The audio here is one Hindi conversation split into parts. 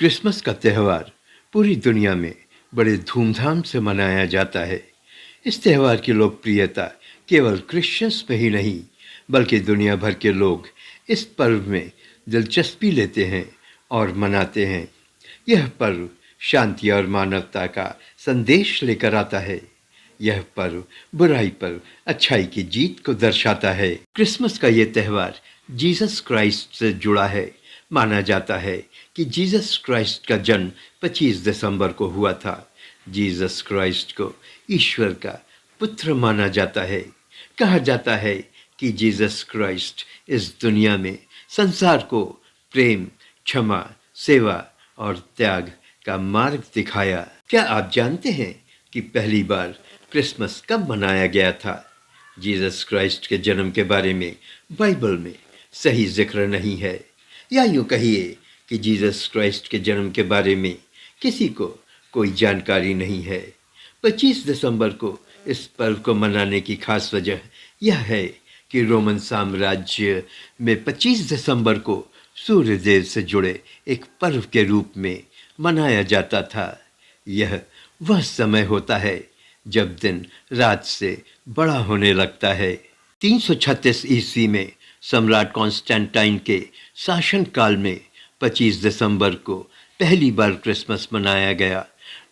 क्रिसमस का त्यौहार पूरी दुनिया में बड़े धूमधाम से मनाया जाता है। इस त्यौहार की लोकप्रियता केवल क्रिश्चियंस में ही नहीं, बल्कि दुनिया भर के लोग इस पर्व में दिलचस्पी लेते हैं और मनाते हैं। यह पर्व शांति और मानवता का संदेश लेकर आता है। यह पर्व बुराई पर अच्छाई की जीत को दर्शाता है। क्रिसमस का ये त्यौहार जीसस क्राइस्ट से जुड़ा है। माना जाता है कि जीसस क्राइस्ट का जन्म 25 दिसंबर को हुआ था। जीसस क्राइस्ट को ईश्वर का पुत्र माना जाता है। कहा जाता है कि जीसस क्राइस्ट इस दुनिया में संसार को प्रेम, क्षमा, सेवा और त्याग का मार्ग दिखाया। क्या आप जानते हैं कि पहली बार क्रिसमस कब मनाया गया था? जीसस क्राइस्ट के जन्म के बारे में बाइबल में सही जिक्र नहीं है, या यूँ कहिए कि जीसस क्राइस्ट के जन्म के बारे में किसी को कोई जानकारी नहीं है। 25 दिसंबर को इस पर्व को मनाने की खास वजह यह है कि रोमन साम्राज्य में 25 दिसंबर को सूर्यदेव से जुड़े एक पर्व के रूप में मनाया जाता था। यह वह समय होता है जब दिन रात से बड़ा होने लगता है। 336 ईस्वी में सम्राट कॉन्स्टेंटाइन के शासनकाल में 25 दिसंबर को पहली बार क्रिसमस मनाया गया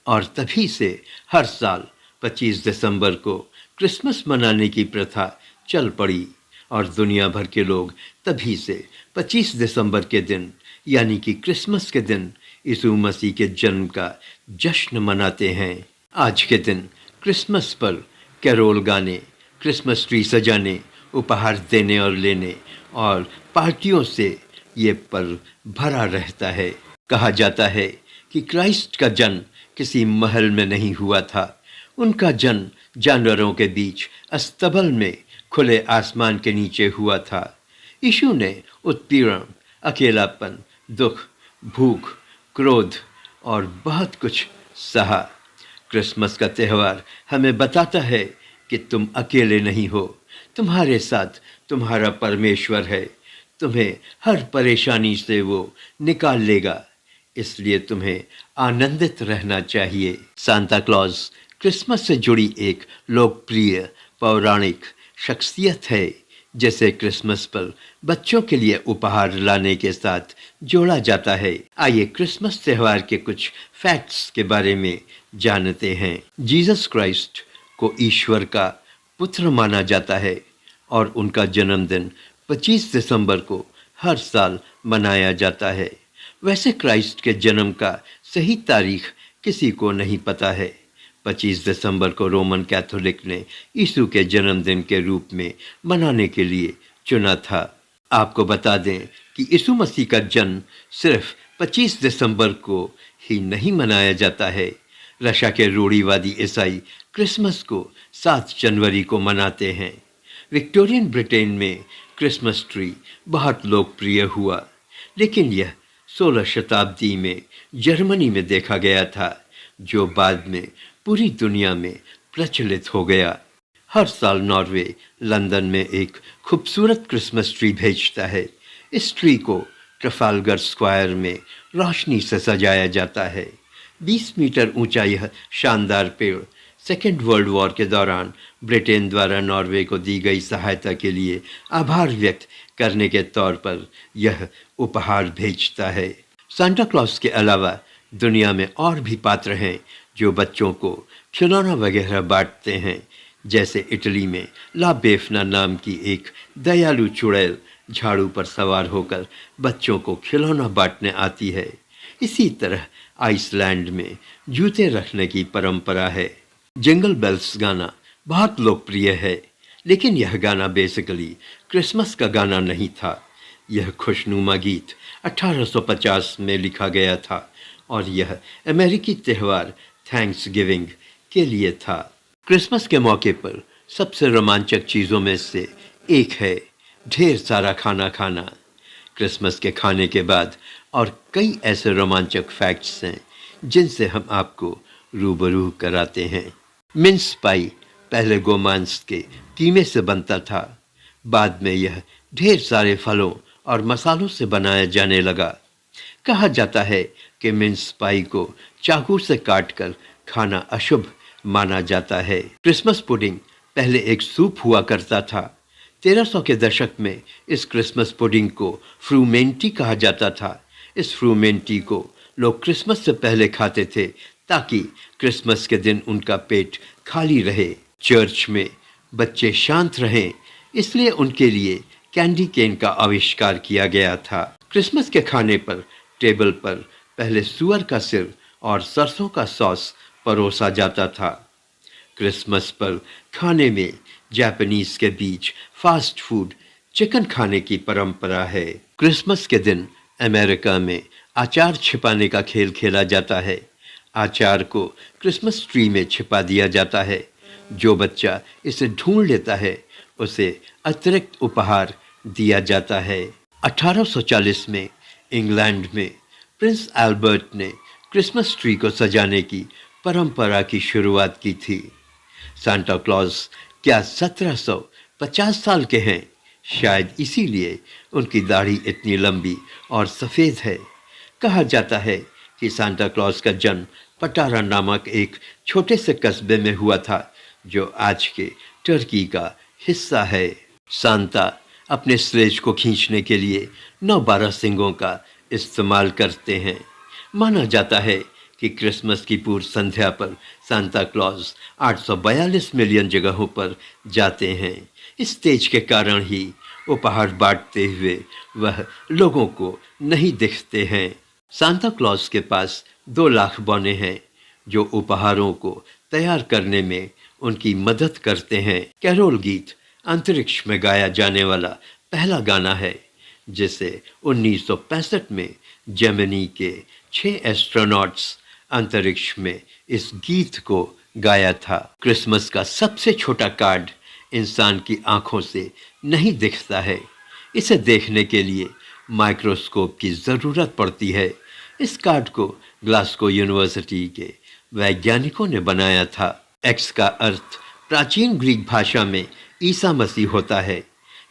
और तभी से हर साल 25 दिसंबर को क्रिसमस मनाने की प्रथा चल पड़ी और दुनिया भर के लोग तभी से 25 दिसंबर के दिन यानी कि क्रिसमस के दिन यीशु मसीह के जन्म का जश्न मनाते हैं। आज के दिन क्रिसमस पर कैरोल गाने, क्रिसमस ट्री सजाने, उपहार देने और लेने और पार्टियों से ये पर्व भरा रहता है। कहा जाता है कि क्राइस्ट का जन्म किसी महल में नहीं हुआ था। उनका जन्म जानवरों के बीच अस्तबल में खुले आसमान के नीचे हुआ था। यीशु ने उत्पीड़न, अकेलापन, दुख, भूख, क्रोध और बहुत कुछ सहा। क्रिसमस का त्यौहार हमें बताता है कि तुम अकेले नहीं हो, तुम्हारे साथ तुम्हारा परमेश्वर है। तुम्हें हर परेशानी से वो निकाल लेगा, इसलिए तुम्हें आनंदित रहना चाहिए। सांता क्लॉज क्रिसमस से जुड़ी एक लोकप्रिय पौराणिक शख्सियत है, जैसे क्रिसमस पर बच्चों के लिए उपहार लाने के साथ जोड़ा जाता है। आइए क्रिसमस त्यौहार के कुछ फैक्ट्स के बारे में जानते हैं। जीसस क्राइस्ट को ईश्वर का पुत्र माना जाता है और उनका जन्मदिन 25 दिसंबर को हर साल मनाया जाता है। वैसे क्राइस्ट के जन्म का सही तारीख किसी को नहीं पता है। 25 दिसंबर को रोमन कैथोलिक ने यीशु के जन्मदिन के रूप में मनाने के लिए चुना था। आपको बता दें कि यीशु मसीह का जन्म सिर्फ 25 दिसंबर को ही नहीं मनाया जाता है। रशिया के रूढ़िवादी ईसाई क्रिसमस को 7 जनवरी को मनाते हैं। विक्टोरियन ब्रिटेन में क्रिसमस ट्री बहुत लोकप्रिय हुआ, लेकिन यह 16 शताब्दी में जर्मनी में देखा गया था, जो बाद में पूरी दुनिया में प्रचलित हो गया। हर साल नॉर्वे लंदन में एक खूबसूरत क्रिसमस ट्री भेजता है। इस ट्री को ट्रफालगर स्क्वायर में रोशनी से सजाया जाता है। 20 मीटर ऊंचा यह शानदार पेड़ सेकेंड वर्ल्ड वॉर के दौरान ब्रिटेन द्वारा नॉर्वे को दी गई सहायता के लिए आभार व्यक्त करने के तौर पर यह उपहार भेजता है। सांता क्लॉज के अलावा दुनिया में और भी पात्र हैं जो बच्चों को खिलौना वगैरह बांटते हैं। जैसे इटली में ला बेफना नाम की एक दयालु चुड़ैल झाड़ू पर सवार होकर बच्चों को खिलौना बांटने आती है। इसी तरह आइसलैंड में जूते रखने की परंपरा है। जिंगल बेल्स गाना बहुत लोकप्रिय है, लेकिन यह गाना बेसिकली क्रिसमस का गाना नहीं था। यह खुशनुमा गीत 1850 में लिखा गया था और यह अमेरिकी त्यौहार थैंक्स गिविंग के लिए था। क्रिसमस के मौके पर सबसे रोमांचक चीज़ों में से एक है ढेर सारा खाना खाना। क्रिसमस के खाने के बाद और कई ऐसे रोमांचक फैक्ट्स हैं जिनसे हम आपको रूबरू कराते हैं। मिन्स पाई पहले गोमांस के कीमे से बनता था। बाद में यह ढेर सारे फलों और मसालों से बनाया जाने लगा। कहा जाता है कि मिन्स पाई को चाकू से काटकर खाना अशुभ माना जाता है। क्रिसमस पुडिंग पहले एक सूप हुआ करता था। 1300 के दशक में इस क्रिसमस पुडिंग को फ्रूमेंटी कहा जाता था। इस फ्रूमेंटी को लोग क्रिसमस से पहले खाते थे ताकि क्रिसमस के दिन उनका पेट खाली रहे। चर्च में बच्चे शांत रहें, इसलिए उनके लिए कैंडी केन का आविष्कार किया गया था। क्रिसमस के खाने पर टेबल पर पहले सूअर का सिर और सरसों का सॉस परोसा जाता था। क्रिसमस पर खाने में जापानीज के बीच फास्ट फूड चिकन खाने की परंपरा है। क्रिसमस के दिन अमेरिका में अचार छिपाने का खेल खेला जाता है। अचार को क्रिसमस ट्री में छिपा दिया जाता है। जो बच्चा इसे ढूंढ लेता है उसे अतिरिक्त उपहार दिया जाता है। 1840 में इंग्लैंड में प्रिंस एल्बर्ट ने क्रिसमस ट्री को सजाने की परंपरा की शुरुआत की थी। सांता क्लॉज क्या 1750 साल के हैं? शायद इसीलिए उनकी दाढ़ी इतनी लंबी और सफ़ेद है। कहा जाता है कि सांता क्लॉज का जन्म पटारा नामक एक छोटे से कस्बे में हुआ था जो आज के टर्की का हिस्सा है। सांता अपने स्लेज को खींचने के लिए 9-12 सींगों का इस्तेमाल करते हैं। माना जाता है कि क्रिसमस की पूर्व संध्या पर सांता क्लॉज 842 मिलियन जगहों पर जाते हैं। इस तेज के कारण ही उपहार बांटते हुए वह लोगों को नहीं दिखते हैं। सांता क्लॉज के पास 2 लाख बौने हैं जो उपहारों को तैयार करने में उनकी मदद करते हैं। कैरोल गीत अंतरिक्ष में गाया जाने वाला पहला गाना है जिसे 1965 में जेमिनी के 6 एस्ट्रोनॉट्स अंतरिक्ष में इस गीत को गाया था। क्रिसमस का सबसे छोटा कार्ड इंसान की आंखों से नहीं दिखता है। इसे देखने के लिए माइक्रोस्कोप की ज़रूरत पड़ती है। इस कार्ड को ग्लासगो यूनिवर्सिटी के वैज्ञानिकों ने बनाया था। एक्स का अर्थ प्राचीन ग्रीक भाषा में ईसा मसीह होता है,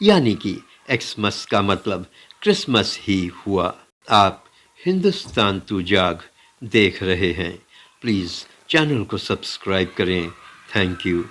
यानी कि एक्समस का मतलब क्रिसमस ही हुआ। आप हिंदुस्तान तू जाग देख रहे हैं। प्लीज़ चैनल को सब्सक्राइब करें। Thank you.